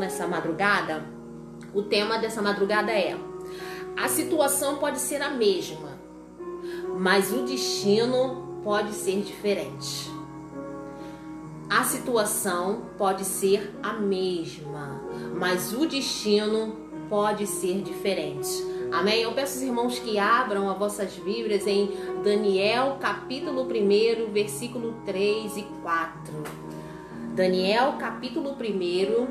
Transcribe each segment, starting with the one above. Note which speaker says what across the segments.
Speaker 1: nessa madrugada, o tema dessa madrugada é: a situação pode ser a mesma, mas o destino pode ser diferente. A situação pode ser a mesma, mas o destino pode ser diferente. Amém? Eu peço aos irmãos que abram as vossas Bíblias em Daniel capítulo 1, versículo 3 e 4. Daniel capítulo 1,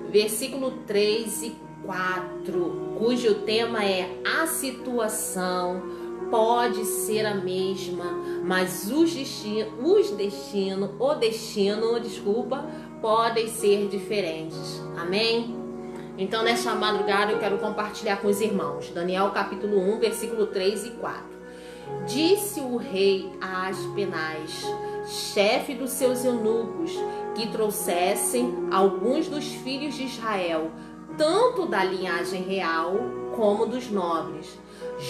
Speaker 1: versículo 3 e 4, cujo tema é: a situação pode ser a mesma, mas o destino podem ser diferentes. Amém? Então, nesta madrugada eu quero compartilhar com os irmãos Daniel capítulo 1, versículo 3 e 4. Disse o rei a Aspenaz, chefe dos seus eunucos, que trouxessem alguns dos filhos de Israel, tanto da linhagem real como dos nobres,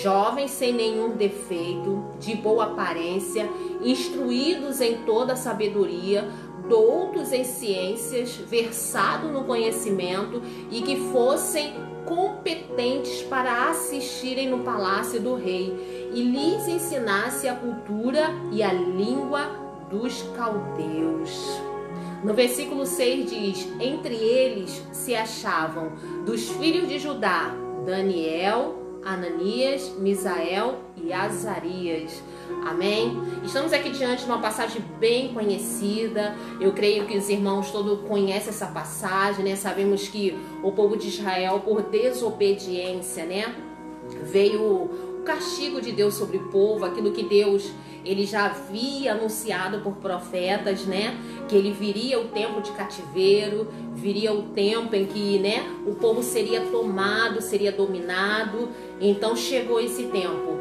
Speaker 1: jovens sem nenhum defeito, de boa aparência, instruídos em toda a sabedoria, doutos em ciências, versados no conhecimento, e que fossem competentes para assistirem no palácio do rei, e lhes ensinasse a cultura e a língua dos caldeus. No versículo 6 diz: entre eles se achavam dos filhos de Judá Daniel, Ananias, Misael e Azarias. Amém? Estamos aqui diante de uma passagem bem conhecida. Eu creio que os irmãos todos conhecem essa passagem, né? Sabemos que o povo de Israel, por desobediência, né, veio o castigo de Deus sobre o povo, aquilo que Deus ele já havia anunciado por profetas, né? Que ele viria o tempo de cativeiro, viria o tempo em que, né, o povo seria tomado, seria dominado. Então chegou esse tempo.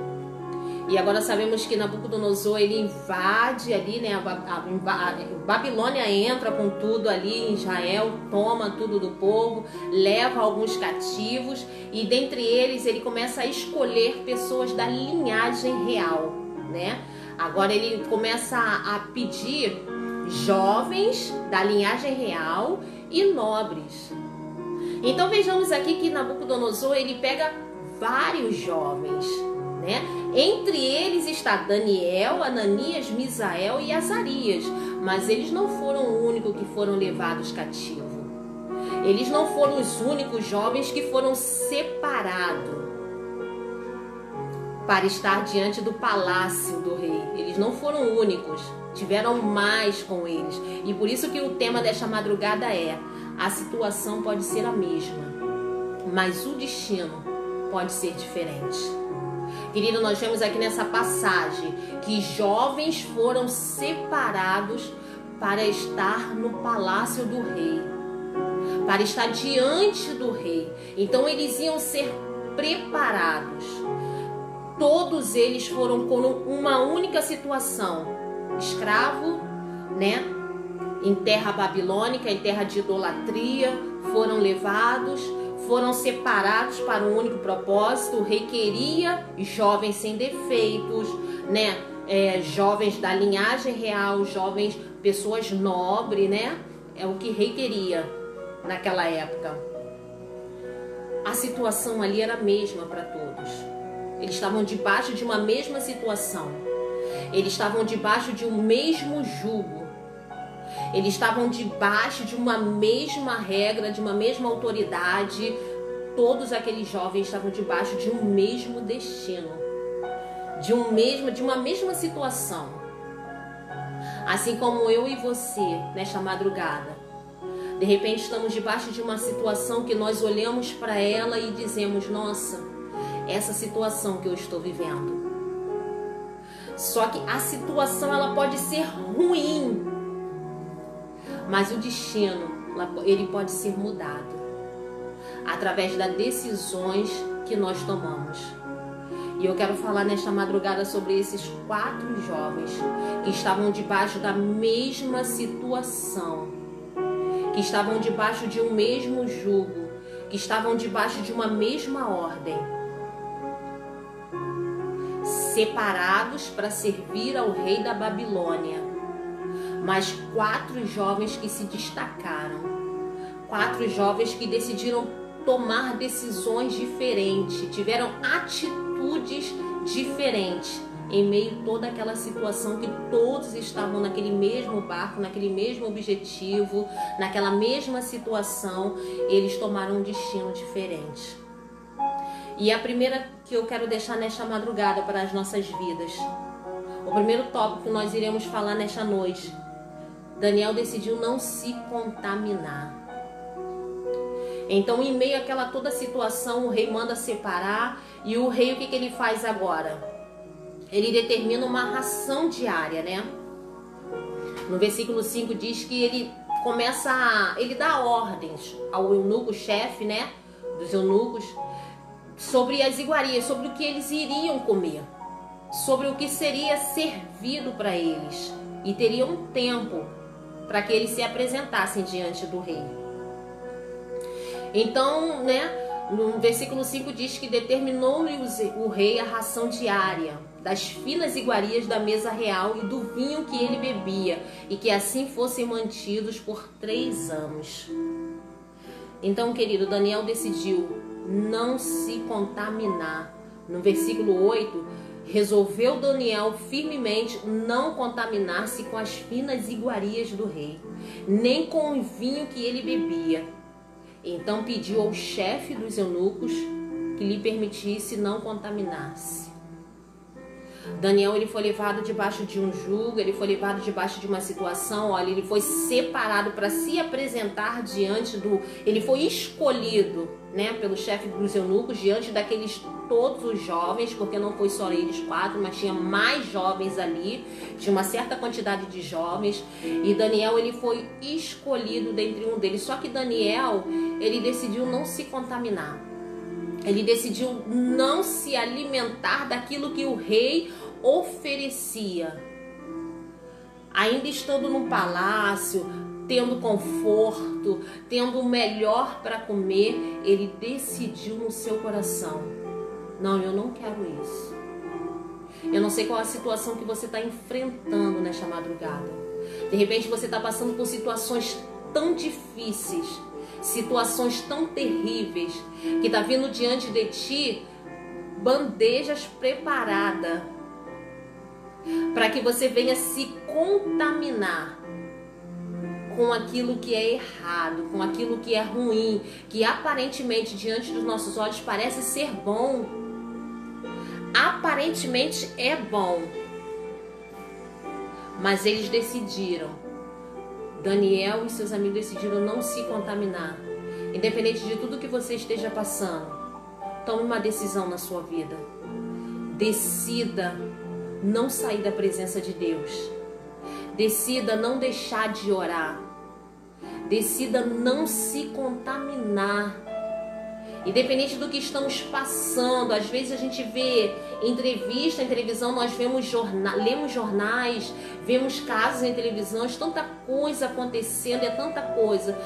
Speaker 1: E agora sabemos que Nabucodonosor ele invade ali, né? A Babilônia entra com tudo ali em Israel, toma tudo do povo, leva alguns cativos, e dentre eles ele começa a escolher pessoas da linhagem real, né? Agora ele começa a pedir jovens da linhagem real e nobres. Então vejamos aqui que Nabucodonosor ele pega vários jovens, né? Entre eles está Daniel, Ananias, Misael e Azarias, mas eles não foram os únicos que foram levados cativos. Eles não foram os únicos jovens que foram separados para estar diante do palácio do rei. Eles não foram únicos, tiveram mais com eles. E por isso que o tema desta madrugada é: a situação pode ser a mesma, mas o destino pode ser diferente. Querido, nós vemos aqui nessa passagem que jovens foram separados para estar no palácio do rei, para estar diante do rei. Então eles iam ser preparados. Todos eles foram com uma única situação: escravo, né? Em terra babilônica, em terra de idolatria, foram levados, foram separados para um único propósito. O rei queria jovens sem defeitos, né? Jovens da linhagem real, jovens, pessoas nobres, né? É o que o rei queria naquela época. A situação ali era a mesma para todos. Eles estavam debaixo de uma mesma situação. Eles estavam debaixo de um mesmo jugo. Eles estavam debaixo de uma mesma regra, de uma mesma autoridade. Todos aqueles jovens estavam debaixo de um mesmo destino, de uma mesma situação. Assim como eu e você, nesta madrugada, de repente estamos debaixo de uma situação que nós olhamos para ela e dizemos: nossa, essa situação que eu estou vivendo. Só que a situação ela pode ser ruim, mas o destino ele pode ser mudado através das decisões que nós tomamos. E eu quero falar nesta madrugada sobre esses 4 jovens que estavam debaixo da mesma situação, que estavam debaixo de um mesmo jugo, que estavam debaixo de uma mesma ordem, separados para servir ao rei da Babilônia. Mas 4 jovens que se destacaram, 4 jovens que decidiram tomar decisões diferentes, tiveram atitudes diferentes em meio a toda aquela situação que todos estavam naquele mesmo barco, naquele mesmo objetivo, naquela mesma situação. Eles tomaram um destino diferente. E a primeira que eu quero deixar nesta madrugada para as nossas vidas, o primeiro tópico que nós iremos falar nesta noite: Daniel decidiu não se contaminar. Então, em meio àquela toda situação, o rei manda separar. E o rei, o que ele faz agora? Ele determina uma ração diária, né? No versículo 5 diz que ele ele dá ordens ao eunuco chefe, né? Dos eunucos, sobre as iguarias, sobre o que eles iriam comer, sobre o que seria servido para eles. E teria um tempo para que eles se apresentassem diante do rei. Então, né, no versículo 5 diz que determinou-lhe o rei a ração diária das finas iguarias da mesa real e do vinho que ele bebia, e que assim fossem mantidos por 3 anos. Então, querido, Daniel decidiu não se contaminar. No versículo 8, resolveu Daniel firmemente não contaminar-se com as finas iguarias do rei, nem com o vinho que ele bebia. Então pediu ao chefe dos eunucos que lhe permitisse não contaminar-se. Daniel, ele foi levado debaixo de um jugo, ele foi levado debaixo de uma situação, olha, ele foi separado para se apresentar diante ele foi escolhido, né, pelo chefe dos eunucos diante daqueles todos os jovens, porque não foi só eles 4, mas tinha mais jovens ali, tinha uma certa quantidade de jovens, e Daniel, ele foi escolhido dentre um deles. Só que Daniel, ele decidiu não se contaminar. Ele decidiu não se alimentar daquilo que o rei oferecia. Ainda estando no palácio, tendo conforto, tendo o melhor para comer, ele decidiu no seu coração: não, eu não quero isso. Eu não sei qual a situação que você está enfrentando nesta madrugada. De repente você está passando por situações tão difíceis, situações tão terríveis, que está vindo diante de ti bandejas preparadas para que você venha se contaminar com aquilo que é errado, com aquilo que é ruim, que aparentemente diante dos nossos olhos parece ser bom. Aparentemente é bom, mas eles decidiram, Daniel e seus amigos decidiram não se contaminar. Independente de tudo que você esteja passando, tome uma decisão na sua vida. Decida não sair da presença de Deus. Decida não deixar de orar. Decida não se contaminar. Independente do que estamos passando, às vezes a gente vê entrevista em televisão, nós lemos jornais, vemos casos em televisão, tanta coisa acontecendo, é tanta coisa.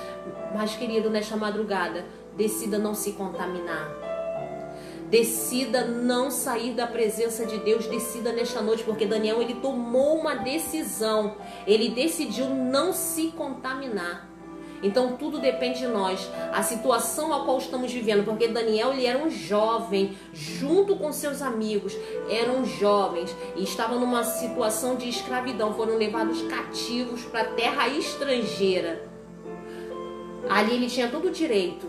Speaker 1: Mas, querido, nesta madrugada, decida não se contaminar. Decida não sair da presença de Deus. Decida nesta noite, porque Daniel, ele tomou uma decisão. Ele decidiu não se contaminar. Então tudo depende de nós, a situação a qual estamos vivendo, porque Daniel, ele era um jovem, junto com seus amigos, eram jovens e estavam numa situação de escravidão, foram levados cativos para a terra estrangeira. Ali ele tinha todo o direito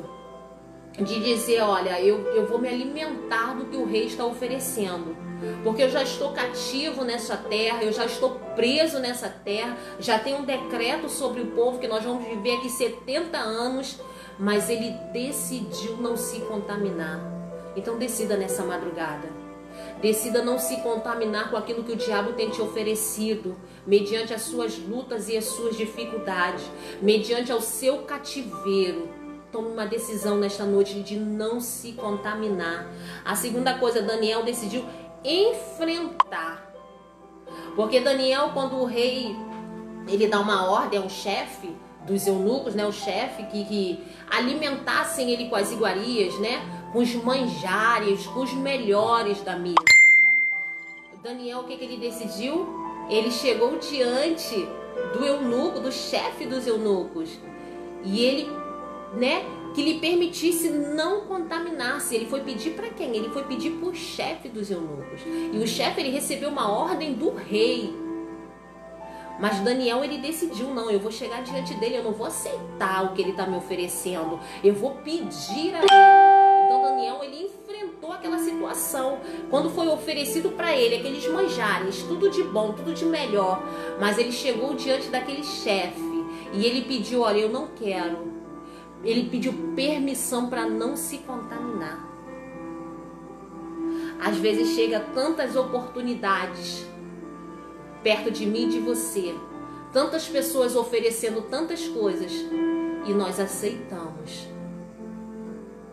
Speaker 1: de dizer: olha, eu vou me alimentar do que o rei está oferecendo, porque eu já estou cativo nessa terra, eu já estou preso nessa terra, já tem um decreto sobre o povo que nós vamos viver aqui 70 anos, mas ele decidiu não se contaminar. Então decida nessa madrugada, decida não se contaminar com aquilo que o diabo tem te oferecido, mediante as suas lutas e as suas dificuldades, mediante ao seu cativeiro. Tome uma decisão nesta noite de não se contaminar. A segunda coisa, Daniel decidiu enfrentar. Porque Daniel, quando o rei, ele dá uma ordem ao chefe dos eunucos, né, o chefe que alimentassem ele com as iguarias, né, com os manjares, com os melhores da mesa. Daniel, o que ele decidiu? Ele chegou diante do eunuco, do chefe dos eunucos, e ele né, que lhe permitisse não contaminar-se. Ele foi pedir para quem? Ele foi pedir para o chefe dos eunucos. E o chefe, ele recebeu uma ordem do rei. Mas Daniel, ele decidiu, não, eu vou chegar diante dele, eu não vou aceitar o que ele está me oferecendo, eu vou pedir a ele. Então Daniel, ele enfrentou aquela situação. Quando foi oferecido para ele aqueles manjares, tudo de bom, tudo de melhor, mas ele chegou diante daquele chefe e ele pediu, olha, eu não quero. Ele pediu permissão para não se contaminar. Às vezes chega tantas oportunidades perto de mim e de você, tantas pessoas oferecendo tantas coisas e nós aceitamos.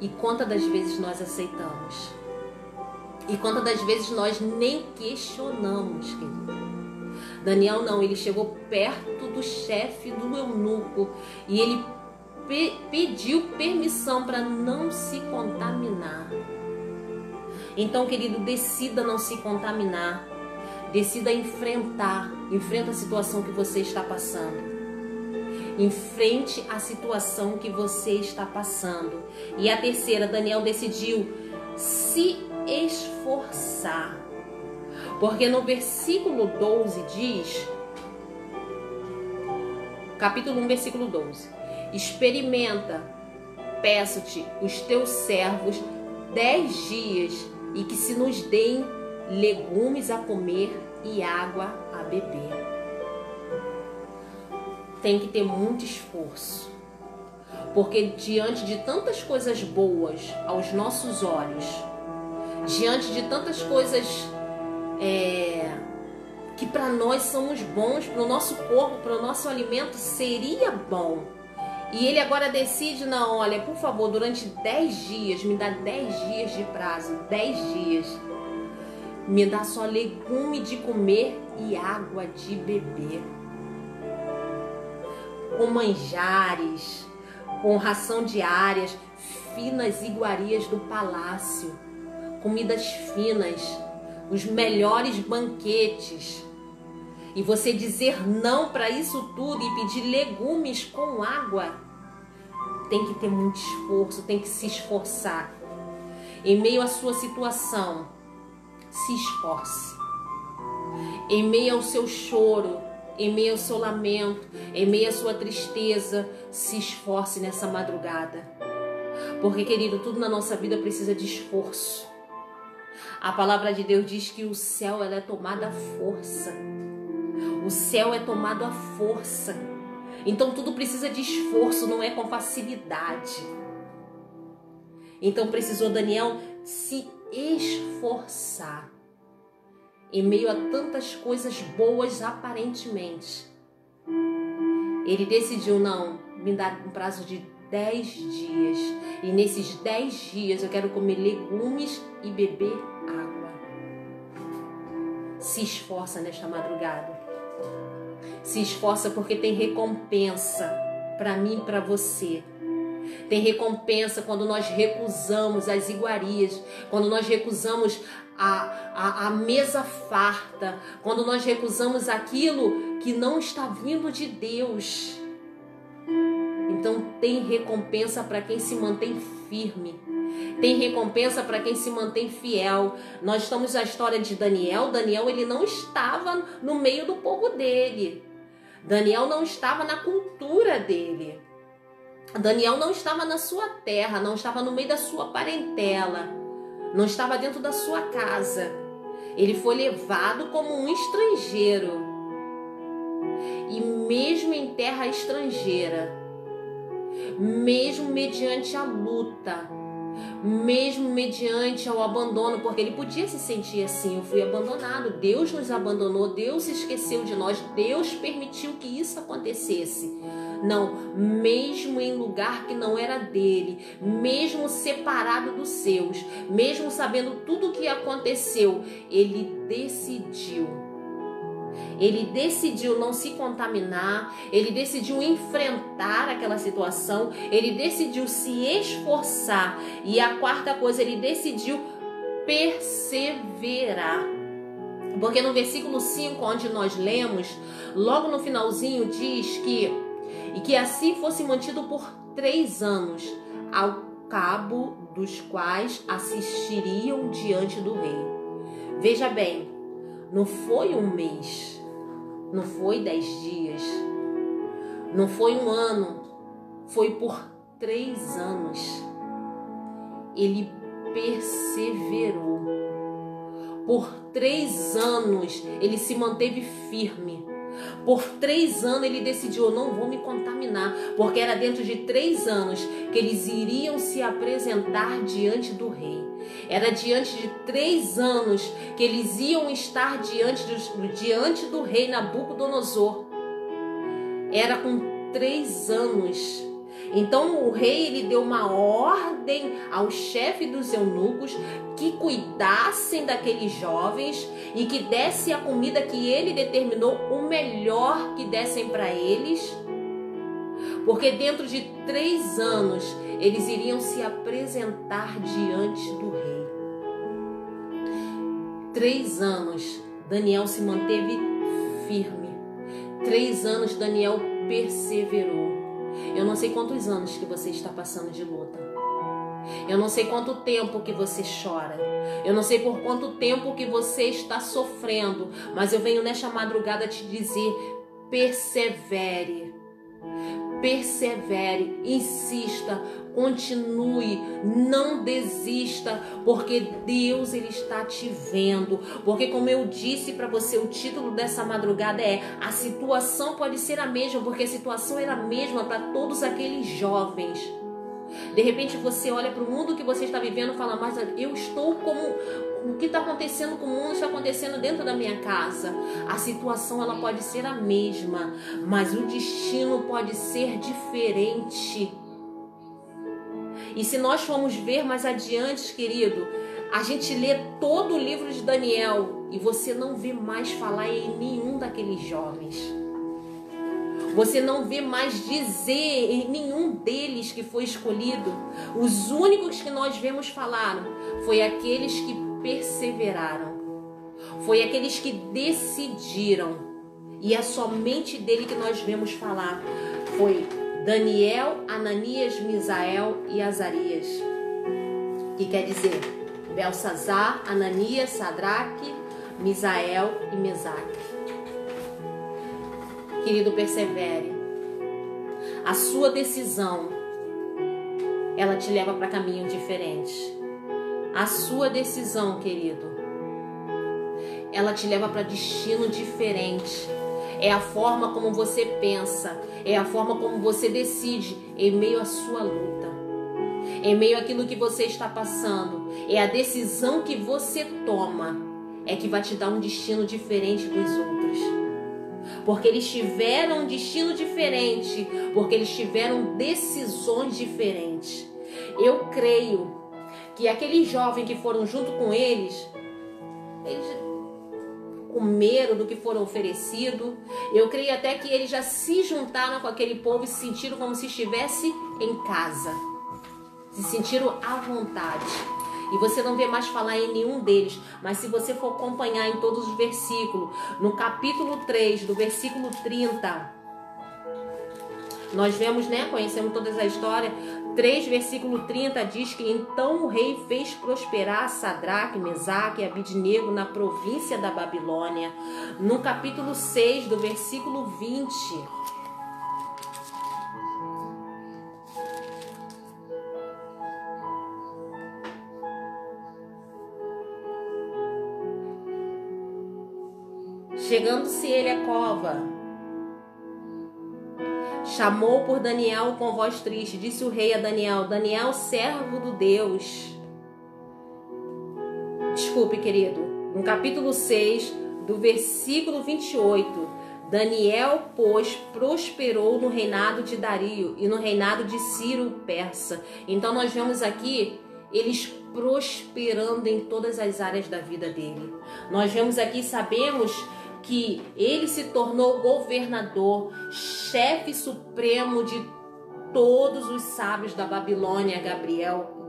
Speaker 1: E quantas das vezes nós aceitamos? E quantas das vezes nós nem questionamos, querido? Daniel não, ele chegou perto do chefe do eunuco e ele pediu permissão para não se contaminar. Então, querido, decida não se contaminar. Decida enfrenta a situação que você está passando. Enfrente a situação que você está passando. E a terceira, Daniel decidiu se esforçar. Porque no versículo 12 diz, capítulo 1, versículo 12: experimenta, peço-te, os teus servos 10 dias, e que se nos deem legumes a comer e água a beber. Tem que ter muito esforço, porque diante de tantas coisas boas aos nossos olhos, diante de tantas coisas que para nós somos bons, para o nosso corpo, para o nosso alimento, seria bom. E ele agora decide, não, olha, por favor, durante 10 dias, me dá 10 dias de prazo, 10 dias. Me dá só legume de comer e água de beber. Com manjares, com ração diárias, finas iguarias do palácio, comidas finas, os melhores banquetes. E você dizer não para isso tudo e pedir legumes com água, tem que ter muito esforço, tem que se esforçar. Em meio à sua situação, se esforce. Em meio ao seu choro, em meio ao seu lamento, em meio à sua tristeza, se esforce nessa madrugada. Porque, querido, tudo na nossa vida precisa de esforço. A palavra de Deus diz que o céu ela é tomado à força. O céu é tomado à força. Então tudo precisa de esforço, não é com facilidade. Então precisou Daniel se esforçar. Em meio a tantas coisas boas aparentemente, ele decidiu, não, me dar um prazo de 10 dias. E nesses 10 dias eu quero comer legumes e beber água. Se esforça nesta madrugada. Se esforça porque tem recompensa para mim e para você. Tem recompensa quando nós recusamos as iguarias, quando nós recusamos a mesa farta, quando nós recusamos aquilo que não está vindo de Deus. Então tem recompensa para quem se mantém firme. Tem recompensa para quem se mantém fiel. Nós estamos na história de Daniel. Daniel, ele não estava no meio do povo dele. Daniel não estava na cultura dele. Daniel não estava na sua terra, não estava no meio da sua parentela, não estava dentro da sua casa. Ele foi levado como um estrangeiro. E mesmo em terra estrangeira, mesmo mediante a luta, mesmo mediante ao abandono, porque ele podia se sentir assim, eu fui abandonado, Deus nos abandonou, Deus se esqueceu de nós, Deus permitiu que isso acontecesse. Não, mesmo em lugar que não era dele, mesmo separado dos seus, mesmo sabendo tudo o que aconteceu, ele decidiu não se contaminar, ele decidiu enfrentar aquela situação, ele decidiu se esforçar. E a quarta coisa, ele decidiu perseverar. Porque no versículo 5, onde nós lemos, logo no finalzinho diz que e que assim fosse mantido por 3 anos, ao cabo dos quais assistiriam diante do rei. Veja bem, não foi um mês, não foi 10 dias, não foi um ano, foi por 3 anos. Ele perseverou. Por 3 anos ele se manteve firme. Por 3 anos ele decidiu: eu não vou me contaminar, porque era dentro de 3 anos que eles iriam se apresentar diante do rei. Era diante de 3 anos que eles iam estar diante do rei Nabucodonosor. Era com 3 anos. Então o rei ele deu uma ordem ao chefe dos eunucos que cuidassem daqueles jovens e que desse a comida que ele determinou, o melhor que dessem para eles, porque dentro de 3 anos eles iriam se apresentar diante do rei. 3 anos Daniel se manteve firme. 3 anos Daniel perseverou. Eu não sei quantos anos que você está passando de luta. Eu não sei quanto tempo que você chora. Eu não sei por quanto tempo que você está sofrendo. Mas eu venho nesta madrugada te dizer: persevere. Persevere, insista, continue, não desista, porque Deus ele está te vendo. Porque como eu disse para você, o título dessa madrugada é: a situação pode ser a mesma, porque a situação era a mesma para todos aqueles jovens. De repente você olha para o mundo que você está vivendo e fala: mas eu estou como... O que está acontecendo com o mundo está acontecendo dentro da minha casa. A situação ela pode ser a mesma, mas o destino pode ser diferente. E se nós formos ver mais adiante, querido, a gente lê todo o livro de Daniel e você não vê mais falar em nenhum daqueles jovens. Você não vê mais dizer em nenhum deles que foi escolhido. Os únicos que nós vemos falar foi aqueles que perseveraram. Foi aqueles que decidiram. E é somente dele que nós vemos falar. Foi Daniel, Ananias, Misael e Azarias. Que quer dizer Belsazar, Ananias, Sadraque, Misael e Mesaque. Querido, persevere. A sua decisão, ela te leva para caminhos diferentes. A sua decisão, querido, ela te leva para destino diferente. É a forma como você pensa, é a forma como você decide em meio à sua luta, em meio àquilo que você está passando. É a decisão que você toma, é que vai te dar um destino diferente dos outros. Porque eles tiveram um destino diferente, porque eles tiveram decisões diferentes. Eu creio que aqueles jovens que foram junto com eles comeram do que foram oferecido. Eu creio até que eles já se juntaram com aquele povo e se sentiram como se estivesse em casa. Se sentiram à vontade. E você não vê mais falar em nenhum deles. Mas se você for acompanhar em todos os versículos, no capítulo 3, do versículo 30, nós vemos, conhecemos toda essa história. 3, versículo 30 diz que então o rei fez prosperar Sadraque, Mesaque e Abidnego na província da Babilônia. No capítulo 6, do versículo 20... Chegando-se ele à cova, chamou por Daniel com voz triste. Disse o rei a Daniel: Daniel, servo do Deus. Desculpe, querido. No capítulo 6, do versículo 28. Daniel, pois, prosperou no reinado de Dario e no reinado de Ciro persa. Então nós vemos aqui eles prosperando em todas as áreas da vida dele. Nós vemos aqui, sabemos que ele se tornou governador, chefe supremo de todos os sábios da Babilônia,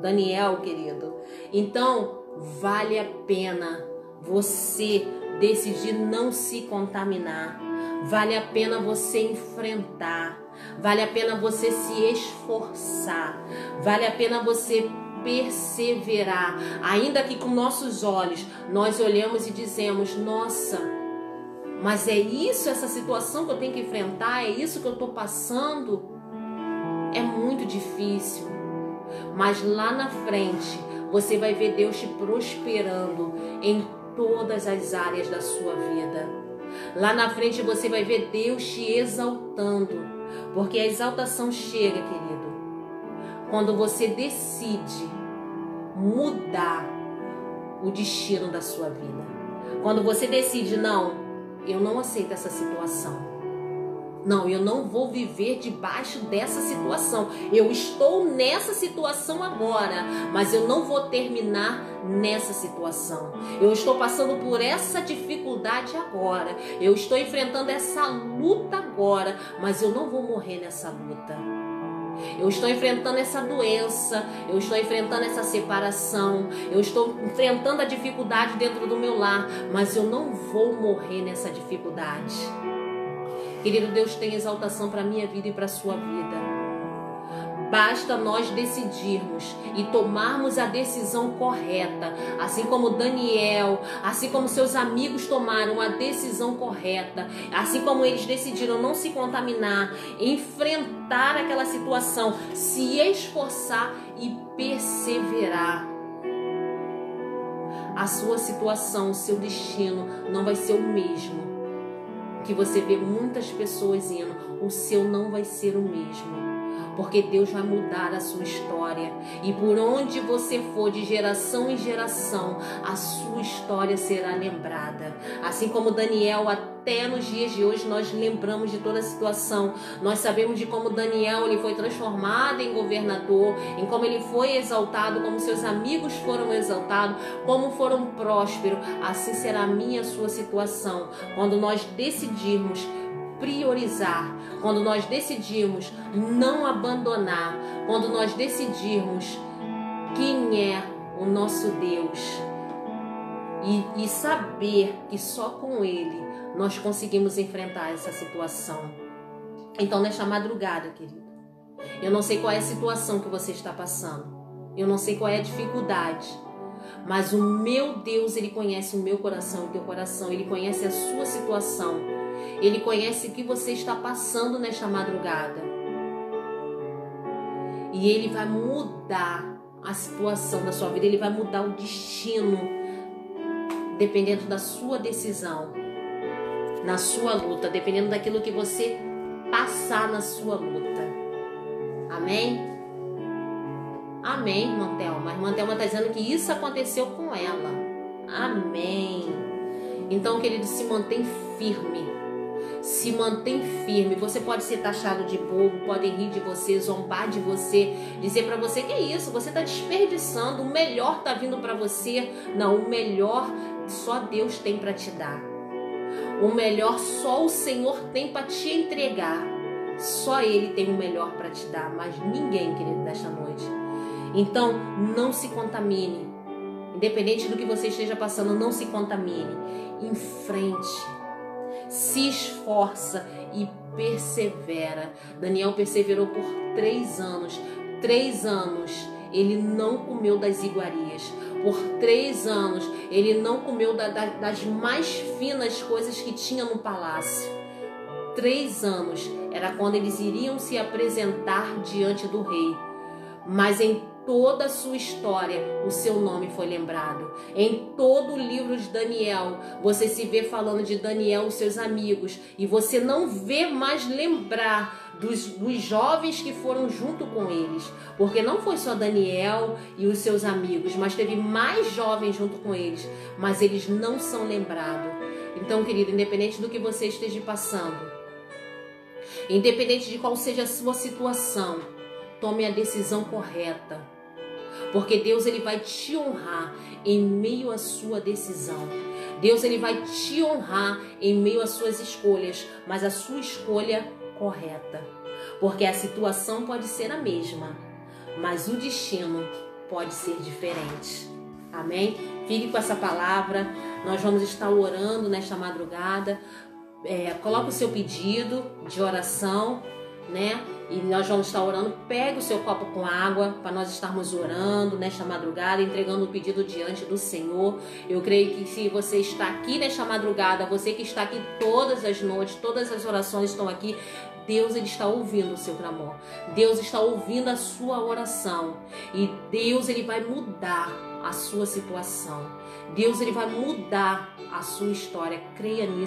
Speaker 1: Daniel, querido. Então, vale a pena você decidir não se contaminar. Vale a pena você enfrentar. Vale a pena você se esforçar. Vale a pena você perseverar. Ainda que com nossos olhos nós olhamos e dizemos: nossa, mas é isso, essa situação que eu tenho que enfrentar? É isso que eu estou passando? É muito difícil. Mas lá na frente você vai ver Deus te prosperando em todas as áreas da sua vida. Lá na frente você vai ver Deus te exaltando, porque a exaltação chega, querido, quando você decide mudar o destino da sua vida. Quando você decide: não, eu não aceito essa situação. Não, eu não vou viver debaixo dessa situação. Eu estou nessa situação agora, mas eu não vou terminar nessa situação. Eu estou passando por essa dificuldade agora. Eu estou enfrentando essa luta agora, mas eu não vou morrer nessa luta. Eu estou enfrentando essa doença, eu estou enfrentando essa separação, eu estou enfrentando a dificuldade dentro do meu lar, mas eu não vou morrer nessa dificuldade. Querido, Deus tem exaltação para a minha vida e para a sua vida. Basta nós decidirmos e tomarmos a decisão correta, assim como Daniel, assim como seus amigos tomaram a decisão correta, assim como eles decidiram não se contaminar, enfrentar aquela situação, se esforçar e perseverar. A sua situação, o seu destino não vai ser o mesmo que você vê muitas pessoas indo. O seu não vai ser o mesmo. Porque Deus vai mudar a sua história. E por onde você for, de geração em geração, a sua história será lembrada. Assim como Daniel, até nos dias de hoje, nós lembramos de toda a situação. Nós sabemos de como Daniel ele foi transformado em governador, em como ele foi exaltado, como seus amigos foram exaltados, como foram prósperos. Assim será a minha e a sua situação. Quando nós decidirmos priorizar, quando nós decidimos não abandonar, quando nós decidirmos quem é o nosso Deus e saber que só com Ele nós conseguimos enfrentar essa situação. Então, nesta madrugada, querido, eu não sei qual é a situação que você está passando, eu não sei qual é a dificuldade, mas o meu Deus, Ele conhece o meu coração e o teu coração, Ele conhece a sua situação. Ele conhece o que você está passando nesta madrugada. E Ele vai mudar a situação da sua vida. Ele vai mudar o destino, dependendo da sua decisão, na sua luta, dependendo daquilo que você passar na sua luta. Amém? Amém, irmã Thelma. A irmã Thelma está dizendo que isso aconteceu com ela. Amém. Então, querido, se mantém firme. Se mantém firme. Você pode ser taxado de bobo, podem rir de você, zombar de você, dizer para você que é isso, você está desperdiçando, o melhor está vindo para você. Não, o melhor só Deus tem para te dar. O melhor só o Senhor tem para te entregar. Só Ele tem o melhor para te dar, mas ninguém, querido, nesta noite. Então, não se contamine. Independente do que você esteja passando, não se contamine. Enfrente. Se esforça e persevera. Daniel perseverou por 3 anos. 3 anos ele não comeu das iguarias. Por 3 anos ele não comeu das mais finas coisas que tinha no palácio. 3 anos era quando eles iriam se apresentar diante do rei. Mas em toda a sua história, o seu nome foi lembrado. Em todo o livro de Daniel, você se vê falando de Daniel e os seus amigos. E você não vê mais lembrar dos jovens que foram junto com eles. Porque não foi só Daniel e os seus amigos, mas teve mais jovens junto com eles. Mas eles não são lembrados. Então, querido, independente do que você esteja passando, independente de qual seja a sua situação, tome a decisão correta. Porque Deus ele vai te honrar em meio à sua decisão. Deus ele vai te honrar em meio às suas escolhas, mas a sua escolha correta. Porque a situação pode ser a mesma, mas o destino pode ser diferente. Amém? Fique com essa palavra. Nós vamos estar orando nesta madrugada. Coloque o seu pedido de oração né? E nós vamos estar orando. Pega o seu copo com água para nós estarmos orando nesta madrugada, entregando o pedido diante do Senhor. Eu creio que se você está aqui nesta madrugada, você que está aqui todas as noites, todas as orações estão aqui, Deus, ele está ouvindo o seu clamor. Deus está ouvindo a sua oração. E Deus, ele vai mudar a sua situação. Deus, ele vai mudar a sua história. Creia nisso.